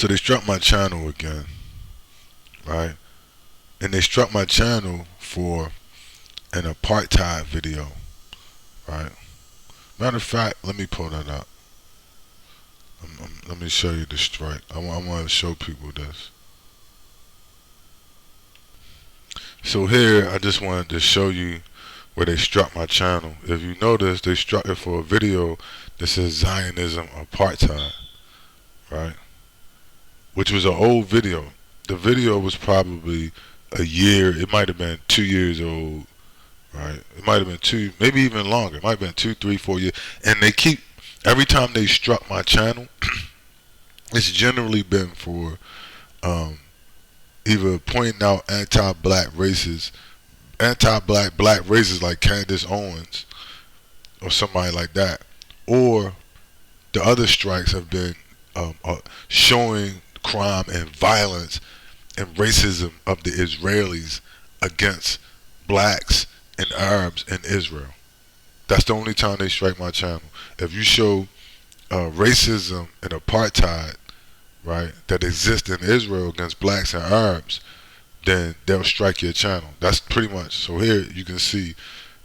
So they struck my channel again, right? And they struck my channel for an apartheid video, right? Matter of fact, let me pull that up. Let me show you the strike. I want to show people this. So here, I just wanted to show you where they struck my channel. If you notice, they struck it for a video that says Zionism Apartheid, right? Which was an old video. The video was probably a year, it might have been 2 years old, right? It might have been two, maybe even longer. It might have been 2, 3, 4 years. And they keep, every time they struck my channel, it's generally been for either pointing out anti-black races like Candace Owens or somebody like that, or the other strikes have been showing crime and violence and racism of the Israelis against blacks and Arabs in Israel. That's the only time they strike my channel. If you show racism and apartheid, right, that exists in Israel against blacks and Arabs, then they'll strike your channel. That's pretty much. So here you can see,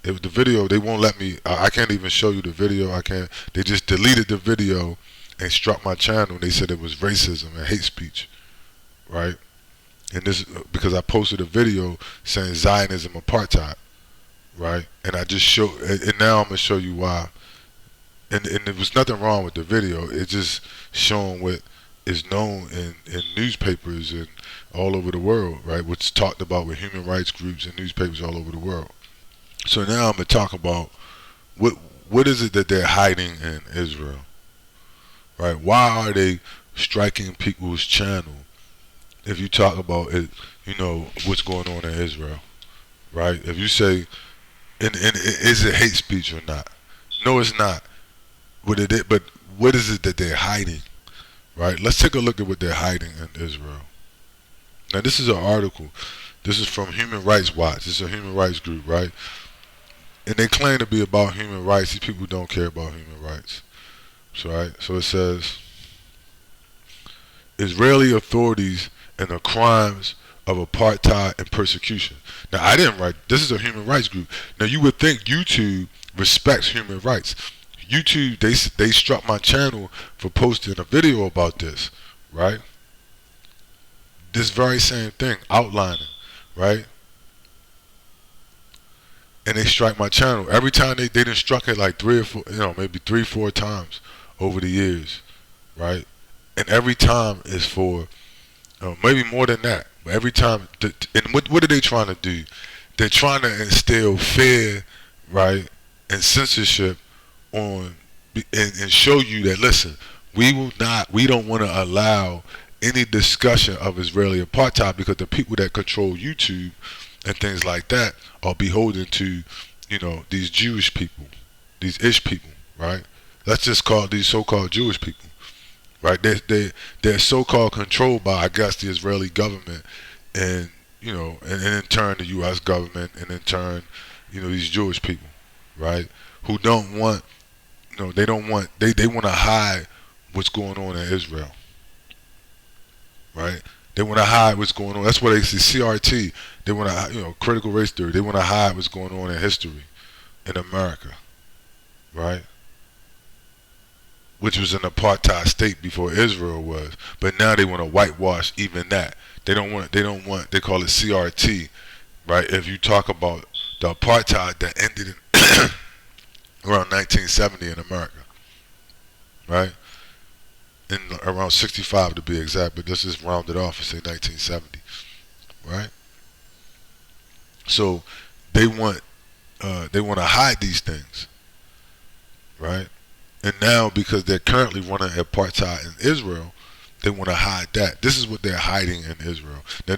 if the video, they won't let me, I can't even show you the video. I can't. They just deleted the video and struck my channel. They said it was racism and hate speech, right? And this because I posted a video saying Zionism apartheid, right? And I just showed, and now I'm gonna show you why. And there was nothing wrong with the video. It's just showing what is known in newspapers and all over the world, right? What's talked about with human rights groups and newspapers all over the world. So now I'm gonna talk about what is it that they're hiding in Israel, right? Why are they striking people's channel? If you talk about it, you know what's going on in Israel, right? If you say, and is it hate speech or not? No, it's not. But what is it that they're hiding, right? Let's take a look at what they're hiding in Israel. Now, this is an article. This is from Human Rights Watch. This is a human rights group, right? And they claim to be about human rights. These people don't care about human rights. So, right? So it says, Israeli authorities and the crimes of apartheid and persecution. Now, I didn't write. This is a human rights group. Now, you would think YouTube respects human rights. YouTube, they struck my channel for posting a video about this, right? This very same thing, outlining, right? And they strike my channel. Every time they done struck it like 3 or 4, maybe 3, 4 times over the years, right? And every time is for, maybe more than that. But every time, and what are they trying to do? They're trying to instill fear, right, and censorship on, and show you that, listen, we don't want to allow any discussion of Israeli apartheid because the people that control YouTube and things like that are beholden to, these Jewish people, these Ish people, right? Let's just call these so-called Jewish people, right? They're so-called controlled by, I guess, the Israeli government, and and in turn the U.S. government, and in turn, these Jewish people, right? Who don't want, they don't want, they want to hide what's going on in Israel, right? They want to hide what's going on. That's what they see, CRT. They want to, critical race theory. They want to hide what's going on in history in America, right? Which was an apartheid state before Israel was, but now they want to whitewash even that. They don't want. They call it CRT, right? If you talk about the apartheid that ended in around 1970 in America, right? In around 65 to be exact, but this is rounded off and say 1970, right? So they want to hide these things, right? And now because they're currently running apartheid in Israel, they want to hide that. This is what they're hiding in Israel. Now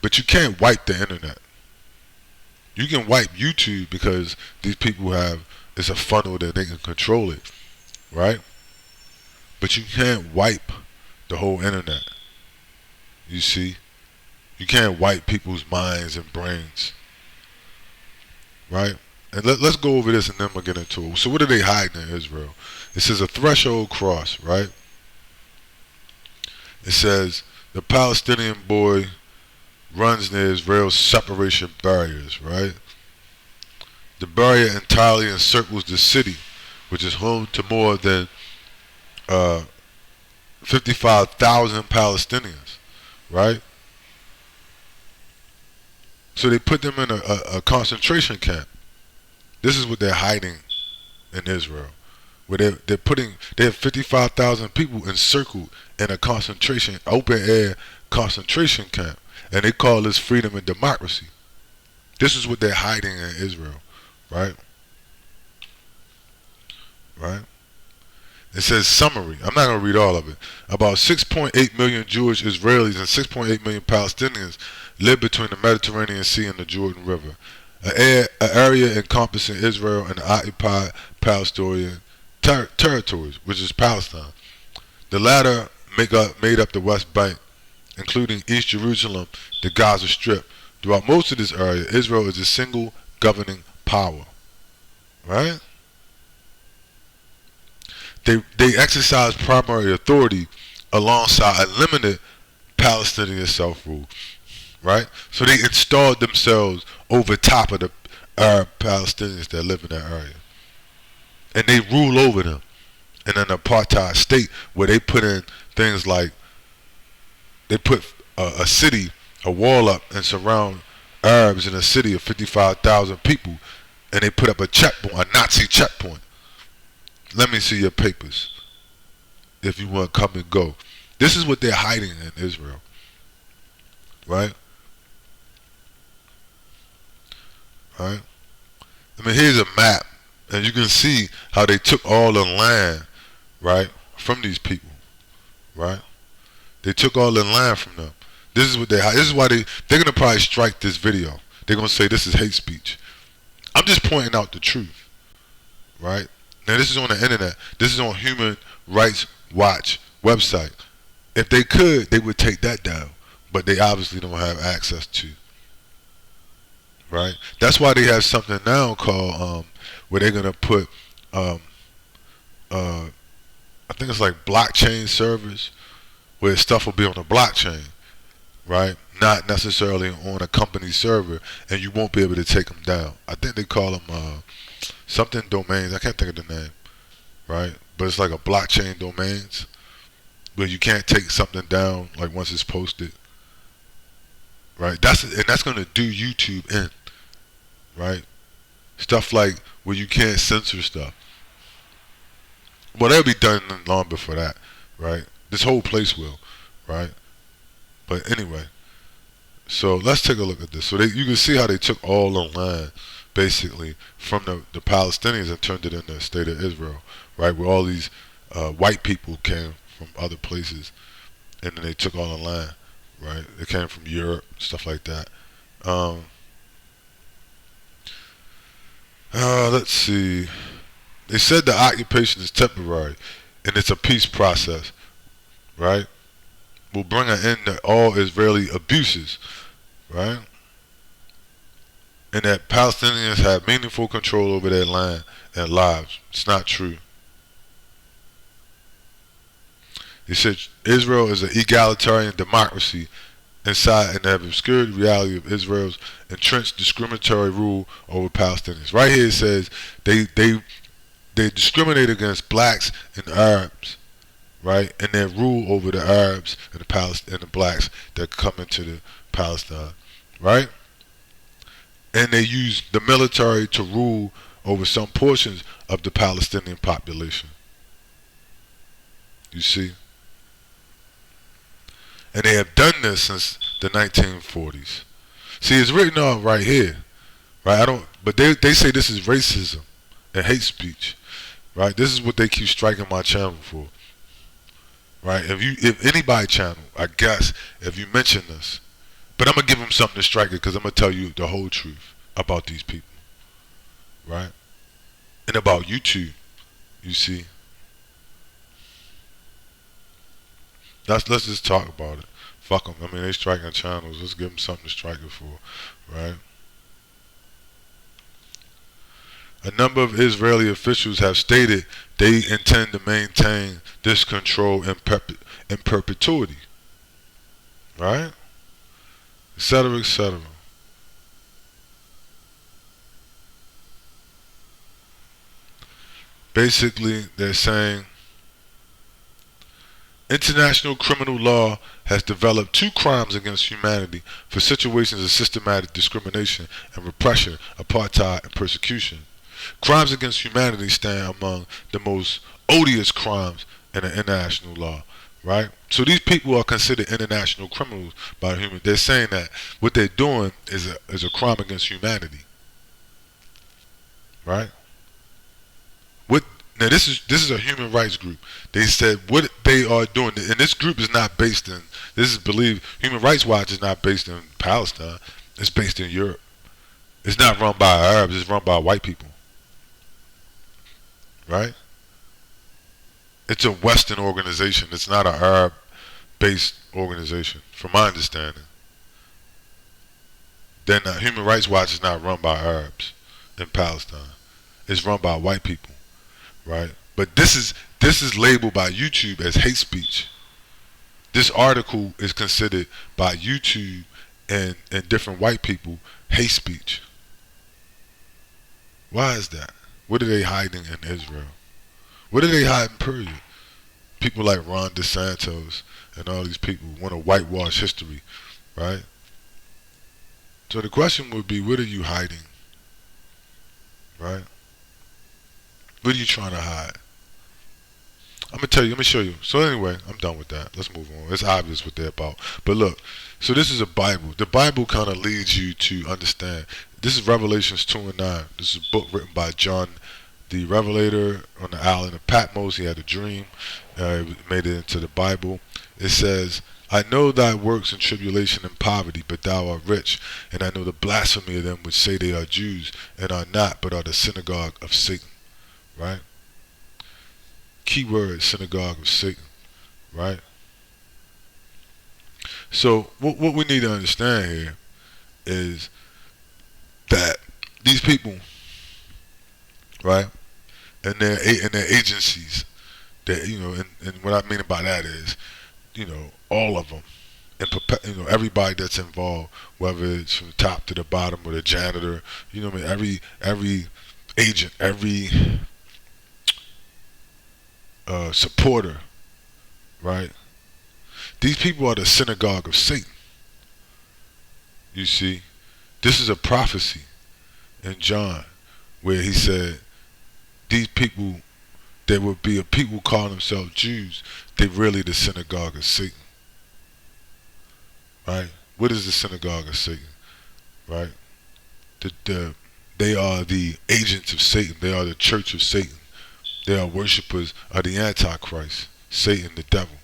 but you can't wipe the internet. You can wipe YouTube because these people it's a funnel that they can control it, right? But you can't wipe the whole internet. You see? You can't wipe people's minds and brains, right? And let's go over this and then we'll get into it. So what are they hiding in Israel? It says a threshold cross, right? It says the Palestinian boy runs near Israel's separation barriers, right? The barrier entirely encircles the city, which is home to more than uh, 55,000 Palestinians, right? So they put them in a concentration camp. This is what they're hiding in Israel, where they have 55,000 people encircled in a open air concentration camp, and they call this freedom and democracy. This is what they're hiding in Israel, right? Right. It says summary. I'm not going to read all of it. About 6.8 million Jewish Israelis and 6.8 million Palestinians live between the Mediterranean Sea and the Jordan River, an area encompassing Israel and the occupied Palestinian territories, which is Palestine. The latter made up the West Bank, including East Jerusalem, the Gaza Strip. Throughout most of this area, Israel is a single governing power. Right? They exercise primary authority alongside a limited Palestinian self-rule, right? So they installed themselves over top of the Arab Palestinians that live in that area, and they rule over them in an apartheid state where they put in things like they put a city, a wall up, and surround Arabs in a city of 55,000 people, and they put up a checkpoint, a Nazi checkpoint. Let me see your papers if you want to come and go. This is what they're hiding in Israel, right? Right? I mean, here's a map, and you can see how they took all the land, right, from these people, right? They took all the land from them. This is what this is why they're gonna probably strike this video. They're gonna say this is hate speech. I'm just pointing out the truth, right? Now this is on the internet. This is on Human Rights Watch website. If they could, they would take that down, but they obviously don't have access to. Right? That's why they have something now called where they're gonna put I think it's like blockchain servers where stuff will be on a blockchain, right? Not necessarily on a company server, and you won't be able to take them down. I think they call them something domains. I can't think of the name, right? But it's like a blockchain domains where you can't take something down like once it's posted, right? That's gonna do YouTube in, right? Stuff like where you can't censor stuff. Well, that'll be done long before that, right? This whole place will, right? But anyway, so let's take a look at this. So you can see how they took all the land basically from the Palestinians and turned it into the state of Israel, right? Where all these white people came from other places, and then they took all the land, right? They came from Europe, stuff like that. Let's see. They said the occupation is temporary, and it's a peace process, right? Will bring an end to all Israeli abuses, right? And that Palestinians have meaningful control over their land and lives. It's not true. He said Israel is an egalitarian democracy inside and have obscured the reality of Israel's entrenched discriminatory rule over Palestinians. Right here it says they discriminate against blacks and Arabs, right? And their rule over the Arabs and the blacks that come into the Palestine, right? And they use the military to rule over some portions of the Palestinian population. You see? And they have done this since the 1940s. See, it's written out right here, right? But they say this is racism and hate speech, right? This is what they keep striking my channel for, right? If anybody channel, I guess, if you mention this, but I'm gonna give them something to strike it because I'm gonna tell you the whole truth about these people, right? And about YouTube, you see. Let's just talk about it. Fuck them. I mean, they striking channels. Let's give them something to strike it for, right? A number of Israeli officials have stated they intend to maintain this control in perpetuity. right? Etc. Etc. Basically, they're saying international criminal law has developed two crimes against humanity for situations of systematic discrimination and repression, apartheid, and persecution. Crimes against humanity stand among the most odious crimes in the international law, right? So these people are considered international criminals by human. They're saying that what they're doing is a crime against humanity, right? What now? This is a human rights group. They said what they are doing, and this group is not based in. This is believed. Human Rights Watch is not based in Palestine. It's based in Europe. It's not run by Arabs. It's run by white people, right? It's a Western organization. It's not an Arab-based organization, from my understanding. Then Human Rights Watch is not run by Arabs in Palestine. It's run by white people, right? But this is labeled by YouTube as hate speech. This article is considered by YouTube and different white people hate speech. Why is that? What are they hiding in Israel? What are they hiding, period? People like Ron DeSantos and all these people want to whitewash history, right? So the question would be, what are you hiding, right? What are you trying to hide? I'm gonna tell you. Let me show you. So anyway, I'm done with that. Let's move on. It's obvious what they're about. But look, so this is a Bible. The Bible kind of leads you to understand. This is Revelations 2:9. This is a book written by John the Revelator on the island of Patmos. He had a dream. He made it into the Bible. It says, I know thy works and tribulation and poverty, but thou art rich. And I know the blasphemy of them which say they are Jews, and are not, but are the synagogue of Satan. Right? Key word, synagogue of Satan. Right? So what we need to understand here is that these people, right, and their agencies, that and what I mean by that is, all of them, and everybody that's involved, whether it's from the top to the bottom or the janitor, what I mean, every agent, every supporter, right? These people are the synagogue of Satan. You see, this is a prophecy in John where he said these people, there would be a people calling themselves Jews. They're really the synagogue of Satan. Right? What is the synagogue of Satan? Right? They are the agents of Satan. They are the church of Satan. They are worshippers of the Antichrist, Satan, the devil.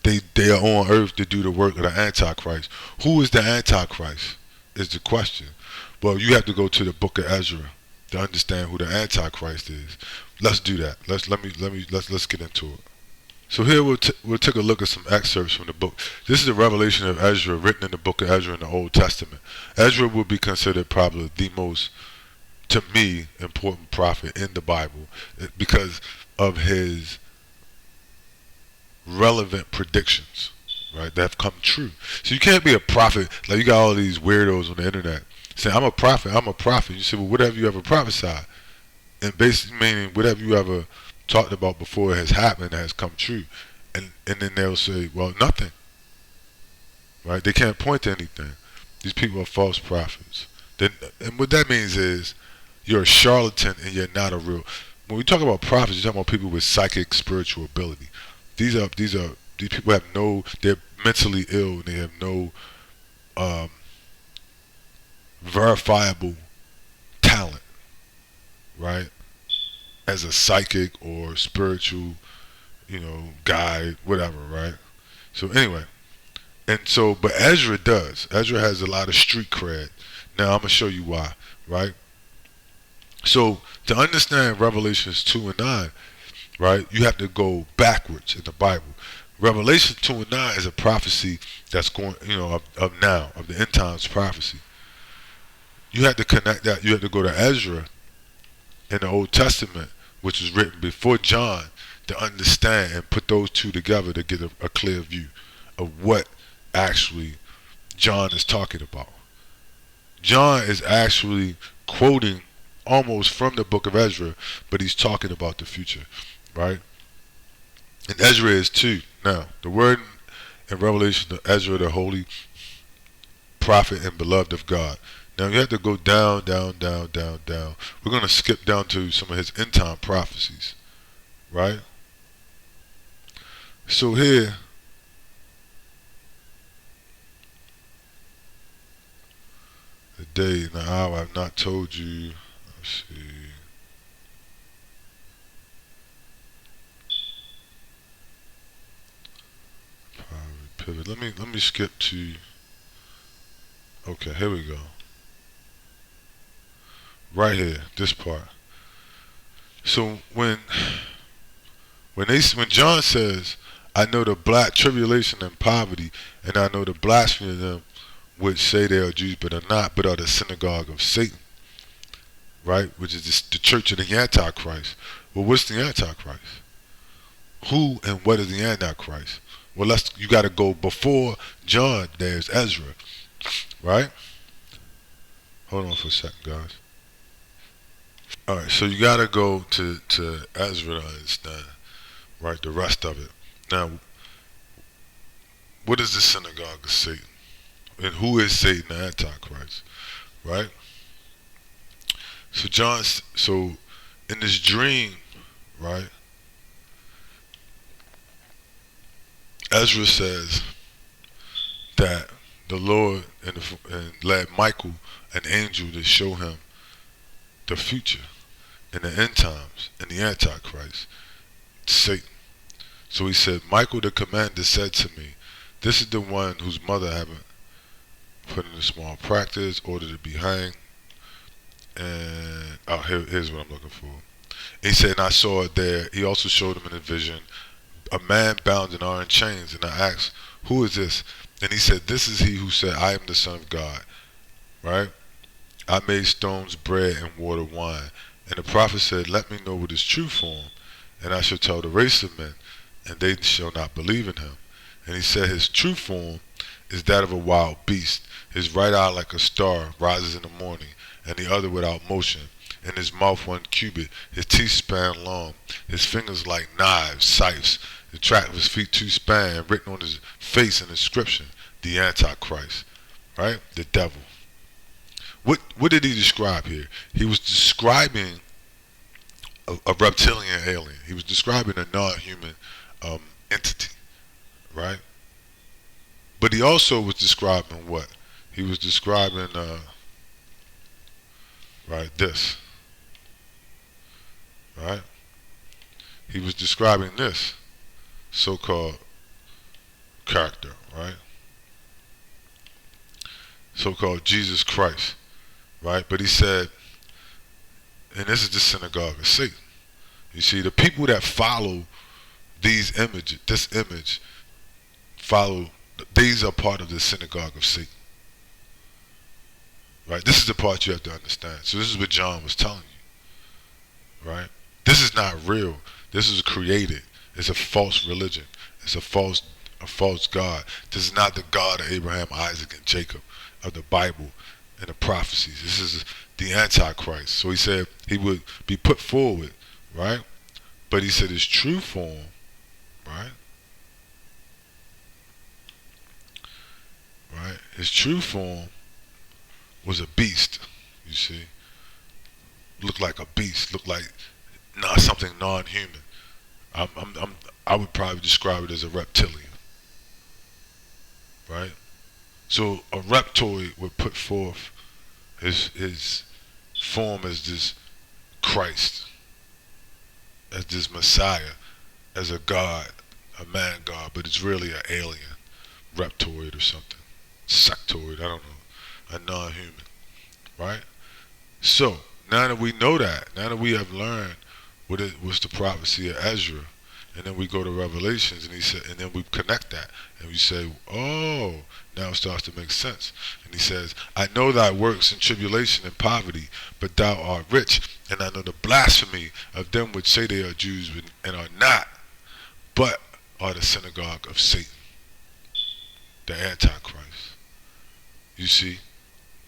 They are on earth to do the work of the Antichrist. Who is the Antichrist? Is the question. Well, you have to go to the book of Ezra to understand who the Antichrist is. Let's do that. Let's get into it. So here we'll take a look at some excerpts from the book. This is the revelation of Ezra, written in the book of Ezra in the Old Testament. Ezra will be considered probably the most, to me, important prophet in the Bible because of his relevant predictions, right, that have come true. So you can't be a prophet like you got all these weirdos on the internet saying, I'm a prophet. You say, well, what have you ever prophesied? And basically meaning whatever you ever talked about before it has happened, has come true. And then they'll say, well, nothing. Right? They can't point to anything. These people are false prophets. And what that means is you're a charlatan and you're not a real. When we talk about prophets, you're talking about people with psychic spiritual ability. These people have they're mentally ill and they have no verifiable talent, right? As a psychic or spiritual, guide, whatever, right? So anyway, but Ezra does. Ezra has a lot of street cred. Now I'm gonna show you why, right? So to understand Revelations 2:9, right, you have to go backwards in the Bible. Revelation 2:9 is a prophecy that's going, of the end times prophecy. You have to connect that. You have to go to Ezra in the Old Testament, which was written before John, to understand and put those two together to get a clear view of what actually John is talking about. John is actually quoting almost from the book of Ezra, but he's talking about the future, right? And Ezra is too. Now, the word in Revelation, Ezra, the holy prophet and beloved of God. Now you have to go down, down, down, down, down. We're going to skip down to some of his end time prophecies, right? So here, the day and the hour I've not told you. Let's see. Pivot. Let me skip to. Okay, here we go. Right here, this part. So when John says, "I know the black tribulation and poverty, and I know the blasphemy of them which say they are Jews but are not, but are the synagogue of Satan," right? Which is the church of the Antichrist. Well, what's the Antichrist? Who and what is the Antichrist? Well, you got to go before John. There's Ezra, right? Hold on for a second, guys. All right, so you got to go to Ezra to understand, right? The rest of it. Now, what is the synagogue of Satan, and who is Satan, the Antichrist, right? So in this dream, right? Ezra says that the Lord and led Michael, an angel, to show him the future in the end times and the Antichrist, Satan. So he said, Michael the commander said to me, "This is the one whose mother haven't put in a small practice, ordered to be hanged." And here's what I'm looking for. He said, and I saw it there. He also showed him in a vision a man bound in iron chains. And I asked, "Who is this?" And he said, "This is he who said, I am the Son of God." Right? "I made stones bread and water wine." And the prophet said, "Let me know what his true form, and I shall tell the race of men, and they shall not believe in him." And he said, "His true form is that of a wild beast. His right eye like a star rises in the morning, and the other without motion. In his mouth 1 cubit, his teeth span long, his fingers like knives, scythes, the track of his feet 2 span, and written on his face an inscription, the Antichrist," right? The devil. What did he describe here? He was describing a reptilian alien. He was describing a non-human entity, right? But he also was describing what? He was describing right, this, right? He was describing this so-called character, right? So-called Jesus Christ, right? But he said, and this is the synagogue of Satan. You see, the people that follow this image, follow. These are part of the synagogue of Satan, right? This is the part you have to understand. So this is what John was telling you, right? This is not real. This is created. It's a false religion. It's a false God. This is not the God of Abraham, Isaac, and Jacob of the Bible and the prophecies. This is the Antichrist. So he said he would be put forward, right? But he said his true form, right? Right? His true form was a beast, you see. Looked like a beast, looked like something non-human. I would probably describe it as a reptilian, right? So a reptoid would put forth his form as this Christ, as this Messiah, as a God, a man God, but it's really an alien, reptoid or something, sectoid, I don't know, a non-human, right? So now that we know that, now that we have learned what's the prophecy of Ezra, and then we go to Revelations, and he said, and then we connect that, and we say, oh, now it starts to make sense. And he says, "I know thy works in tribulation and poverty, but thou art rich, and I know the blasphemy of them which say they are Jews and are not, but are the synagogue of Satan." the Antichrist. You see,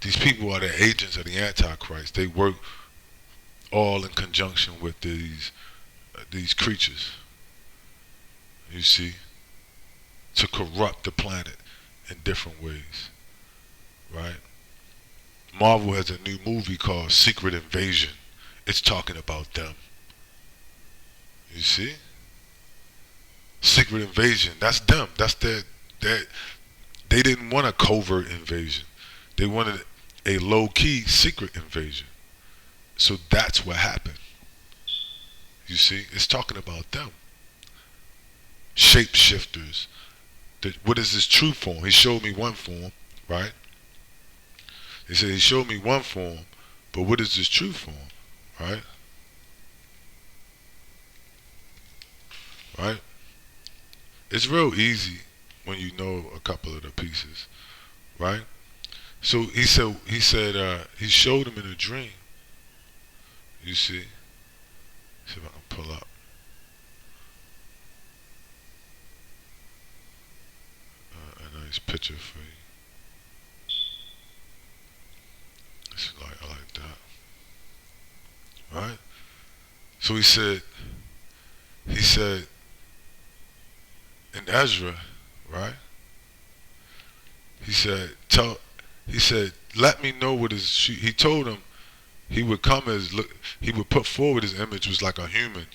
these people are the agents of the Antichrist. They work all in conjunction with these creatures. You see, to corrupt the planet in different ways, right? Marvel has a new movie called Secret Invasion. It's talking about them. You see, Secret Invasion. That's them. That's their. They didn't want a covert invasion. They wanted a low-key secret invasion. So that's what happened. You see, it's talking about them. Shapeshifters. What is this true form? He showed me one form, right? He said he showed me one form, but what is this true form, right? Right? It's real easy when you know a couple of the pieces, right? So he showed him in a dream. You see, see if I can pull up a nice picture for you. It's like I like that, right? So he said in Ezra, right? He said he said let me know what his. He told him he would come as look. He would put forward his image was like a human,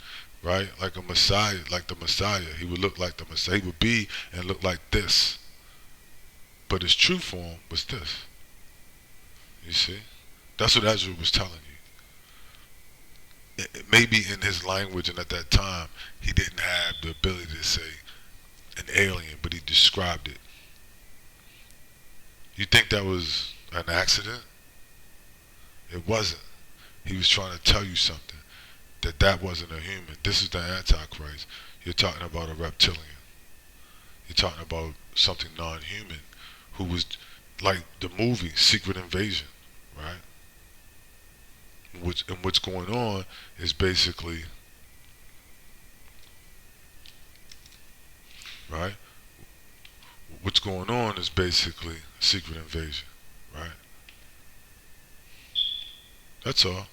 right? Like a Messiah, like the Messiah. He would look like the Messiah. He would be and look like this. But his true form was this. You see? That's what Ezra was telling you. Maybe in his language and at that time, he didn't have the ability to say an alien, but he described it. You think that was an accident? It wasn't. He was trying to tell you something. That wasn't a human. This is the Antichrist. You're talking about a reptilian. You're talking about something non-human who was like the movie Secret Invasion, right? What's going on is basically, right? What's going on is basically Secret Invasion, right? That's all.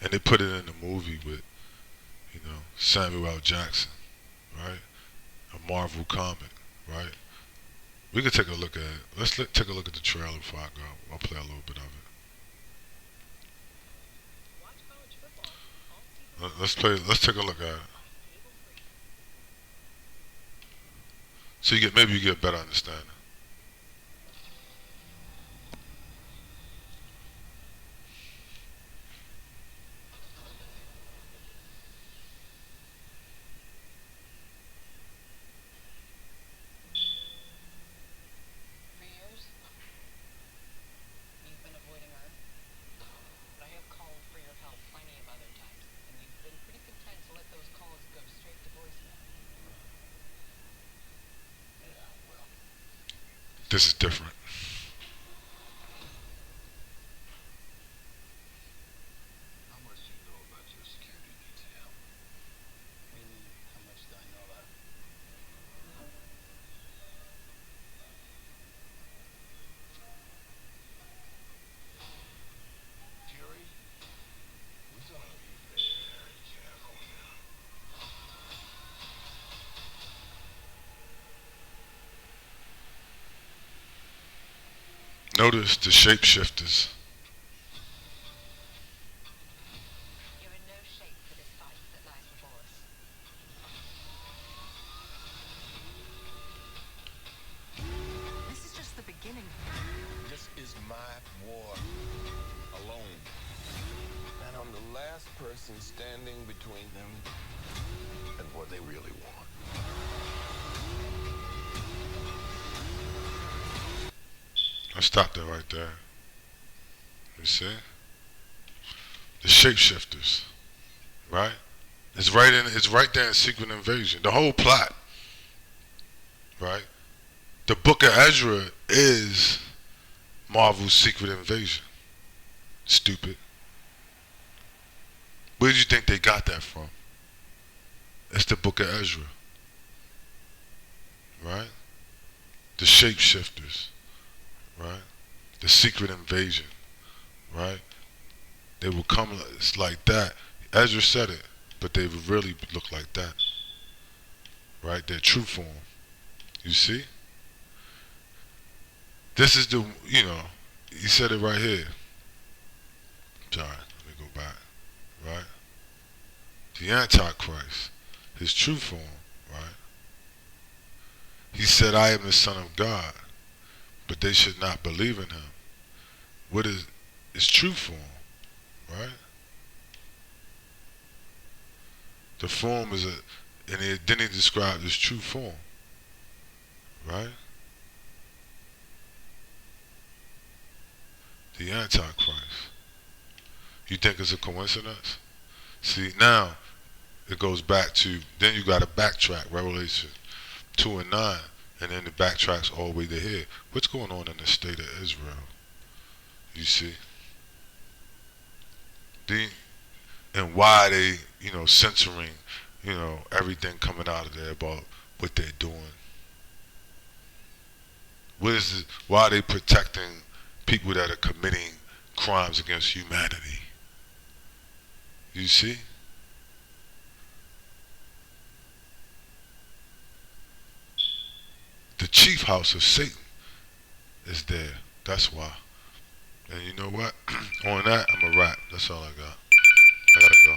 And they put it in the movie with, Samuel L. Jackson, right? A Marvel comic, right? We could take a look at it. Take a look at the trailer before I go. I'll play a little bit of it. Let's take a look at it. So maybe you get a better understanding. This is different. Notice the shapeshifters. This is just the beginning. This is my war alone. And I'm the last person standing between them and what they really want. I stopped it right there. You see? The shapeshifters. Right? It's right there in Secret Invasion. The whole plot. Right? The book of Ezra is Marvel's Secret Invasion. Stupid. Where do you think they got that from? It's the book of Ezra. Right? the shapeshifters, right? The secret invasion, right? They will come like that. Ezra said it, but they would really look like that, right? Their true form. You see? This is the, he said it right here. Sorry, let me go back, right? The Antichrist, his true form, right? He said, I am the Son of God, but they should not believe in him. What is his true form, right? The form is then he described his true form, right? The Antichrist. You think it's a coincidence? See, now it goes back to, then you got to backtrack, Revelation 2 and 9, and then the backtracks all the way to here. What's going on in the state of Israel? You see? And why they, censoring, everything coming out of there about what they're doing. Why are they protecting people that are committing crimes against humanity? You see? The chief house of Satan is there. That's why. And you know what? On that, I'm a wrap. That's all I got. I gotta go.